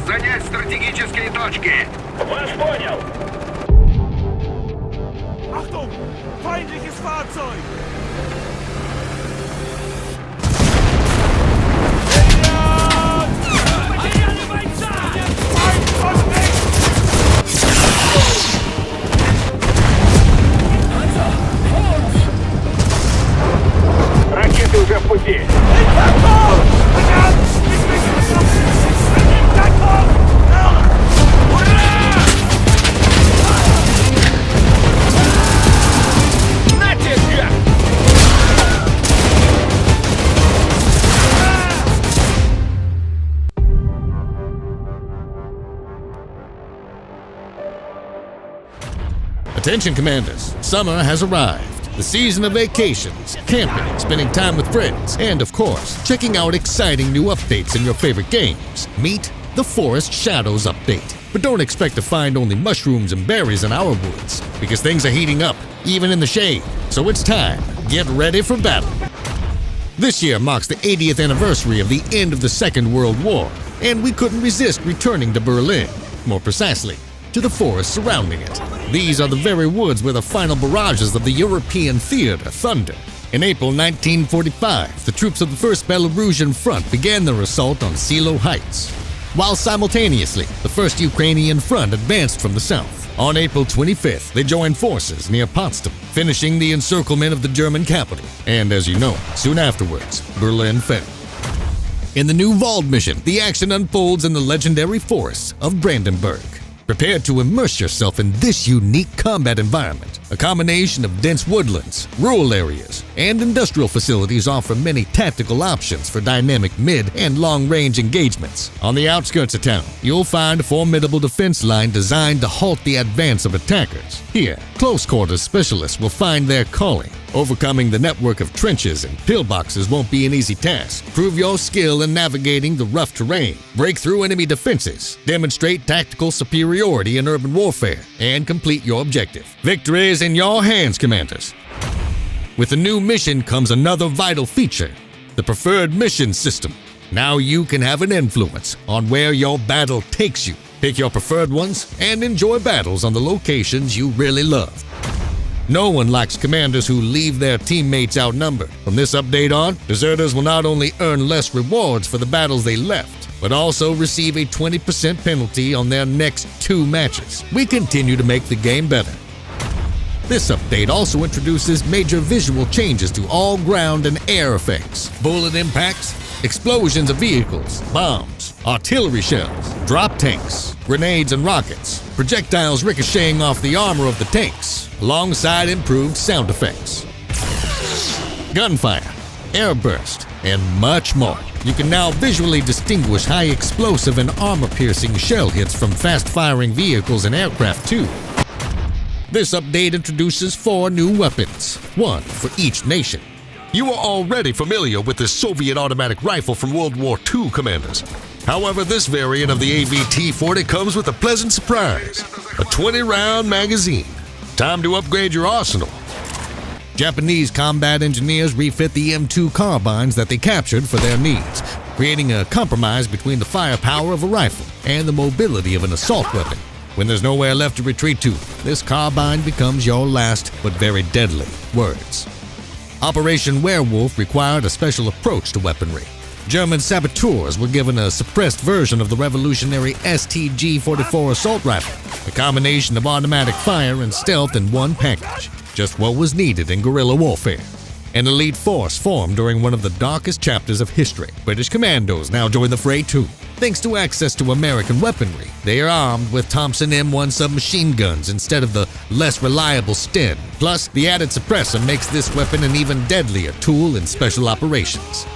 Занять стратегические точки! Вас понял! Achtung! Feindliches Fahrzeug! Ракеты уже в пути! Attention commanders, summer has arrived. The season of vacations, camping, spending time with friends, and of course, checking out exciting new updates in your favorite games. Meet the Forest Shadows update. But don't expect to find only mushrooms and berries in our woods, because things are heating up, even in the shade. So it's time. Get ready for battle. This year marks the 80th anniversary of the end of the Second World War, and we couldn't resist returning to Berlin. More precisely, to the forests surrounding it. These are the very woods where the final barrages of the European theater thundered. In April 1945, the troops of the 1st Belarusian Front began their assault on Silo Heights, while simultaneously, the 1st Ukrainian Front advanced from the south. On April 25th, they joined forces near Potsdam, finishing the encirclement of the German capital. And as you know, soon afterwards, Berlin fell. In the new Wald mission, the action unfolds in the legendary forests of Brandenburg. Prepare to immerse yourself in this unique combat environment. A combination of dense woodlands, rural areas, and industrial facilities offer many tactical options for dynamic mid- and long-range engagements. On the outskirts of town, you'll find a formidable defense line designed to halt the advance of attackers. Here, close-quarters specialists will find their calling. Overcoming the network of trenches and pillboxes won't be an easy task. Prove your skill in navigating the rough terrain, break through enemy defenses, demonstrate tactical superiority in urban warfare, and complete your objective. Victory is in your hands, commanders. With the new mission comes another vital feature, the preferred mission system. Now you can have an influence on where your battle takes you. Pick your preferred ones and enjoy battles on the locations you really love. No one likes commanders who leave their teammates outnumbered. From this update on, deserters will not only earn less rewards for the battles they left, but also receive a 20% penalty on their next 2 matches. We continue to make the game better. This update also introduces major visual changes to all ground and air effects, bullet impacts, explosions of vehicles, bombs, artillery shells, drop tanks, grenades and rockets, projectiles ricocheting off the armor of the tanks, alongside improved sound effects, gunfire, airburst, and much more. You can now visually distinguish high explosive and armor-piercing shell hits from fast-firing vehicles and aircraft too. This update introduces 4 new weapons, 1 for each nation. You are already familiar with the Soviet automatic rifle from World War II, commanders. However, this variant of the AVT-40 comes with a pleasant surprise, a 20-round magazine. Time to upgrade your arsenal. Japanese combat engineers refit the M2 carbines that they captured for their needs, creating a compromise between the firepower of a rifle and the mobility of an assault weapon. When there's nowhere left to retreat to, this carbine becomes your last but very deadly words. Operation Werewolf required a special approach to weaponry. German saboteurs were given a suppressed version of the revolutionary STG-44 assault rifle, a combination of automatic fire and stealth in one package, just what was needed in guerrilla warfare. An elite force formed during one of the darkest chapters of history. British commandos now join the fray too. Thanks to access to American weaponry, they are armed with Thompson M1 submachine guns instead of the less reliable Sten. Plus, the added suppressor makes this weapon an even deadlier tool in special operations.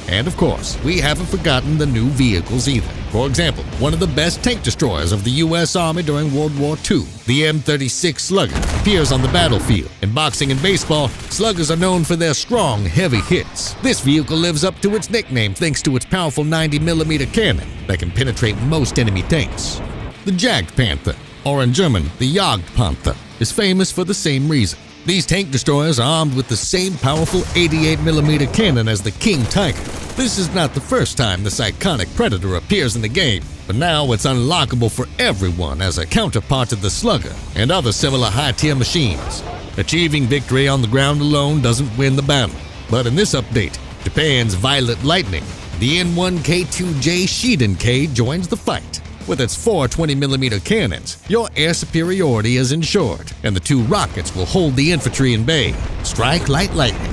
And of course, we haven't forgotten the new vehicles either. For example, one of the best tank destroyers of the U.S. Army during World War II, the M36 Slugger, appears on the battlefield. In boxing and baseball, sluggers are known for their strong, heavy hits. This vehicle lives up to its nickname thanks to its powerful 90mm cannon that can penetrate most enemy tanks. The Jagdpanther, or in German, the Jagdpanther, is famous for the same reason. These tank destroyers are armed with the same powerful 88mm cannon as the King Tiger. This is not the first time this iconic predator appears in the game, but now it's unlockable for everyone as a counterpart to the Slugger and other similar high-tier machines. Achieving victory on the ground alone doesn't win the battle, but in this update, Japan's Violet Lightning, the N1K2J Shiden-K joins the fight. With its 4 20mm cannons, your air superiority is ensured, and the 2 rockets will hold the infantry in bay. Strike like lightning.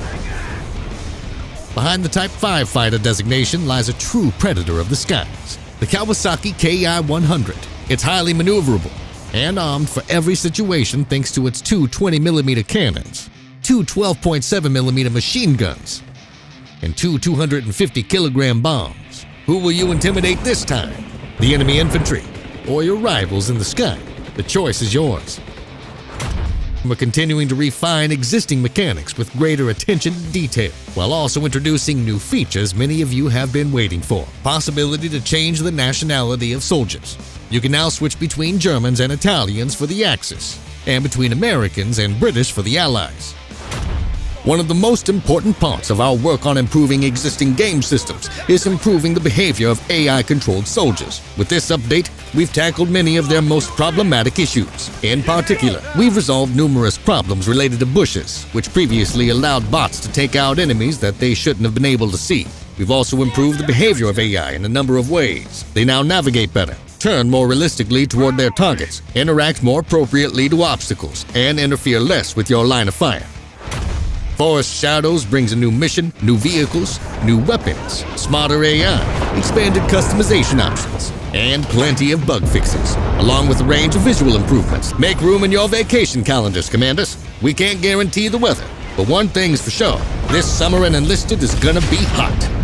Behind the Type 5 fighter designation lies a true predator of the skies, the Kawasaki Ki-100. It's highly maneuverable and armed for every situation thanks to its 2 20mm cannons, 2 12.7mm machine guns, and 2 250-kilogram bombs. Who will you intimidate this time? The enemy infantry or your rivals in the sky? The choice is yours. We're continuing to refine existing mechanics with greater attention to detail, while also introducing new features many of you have been waiting for. Possibility to change the nationality of soldiers. You can now switch between Germans and Italians for the Axis, and between Americans and British for the Allies. One of the most important parts of our work on improving existing game systems is improving the behavior of AI-controlled soldiers. With this update, we've tackled many of their most problematic issues. In particular, we've resolved numerous problems related to bushes, which previously allowed bots to take out enemies that they shouldn't have been able to see. We've also improved the behavior of AI in a number of ways. They now navigate better, turn more realistically toward their targets, interact more appropriately to obstacles, and interfere less with your line of fire. Forest Shadows brings a new mission, new vehicles, new weapons, smarter AI, expanded customization options, and plenty of bug fixes, along with a range of visual improvements. Make room in your vacation calendars, Commanders. We can't guarantee the weather, but one thing's for sure, this summer in Enlisted is gonna be hot.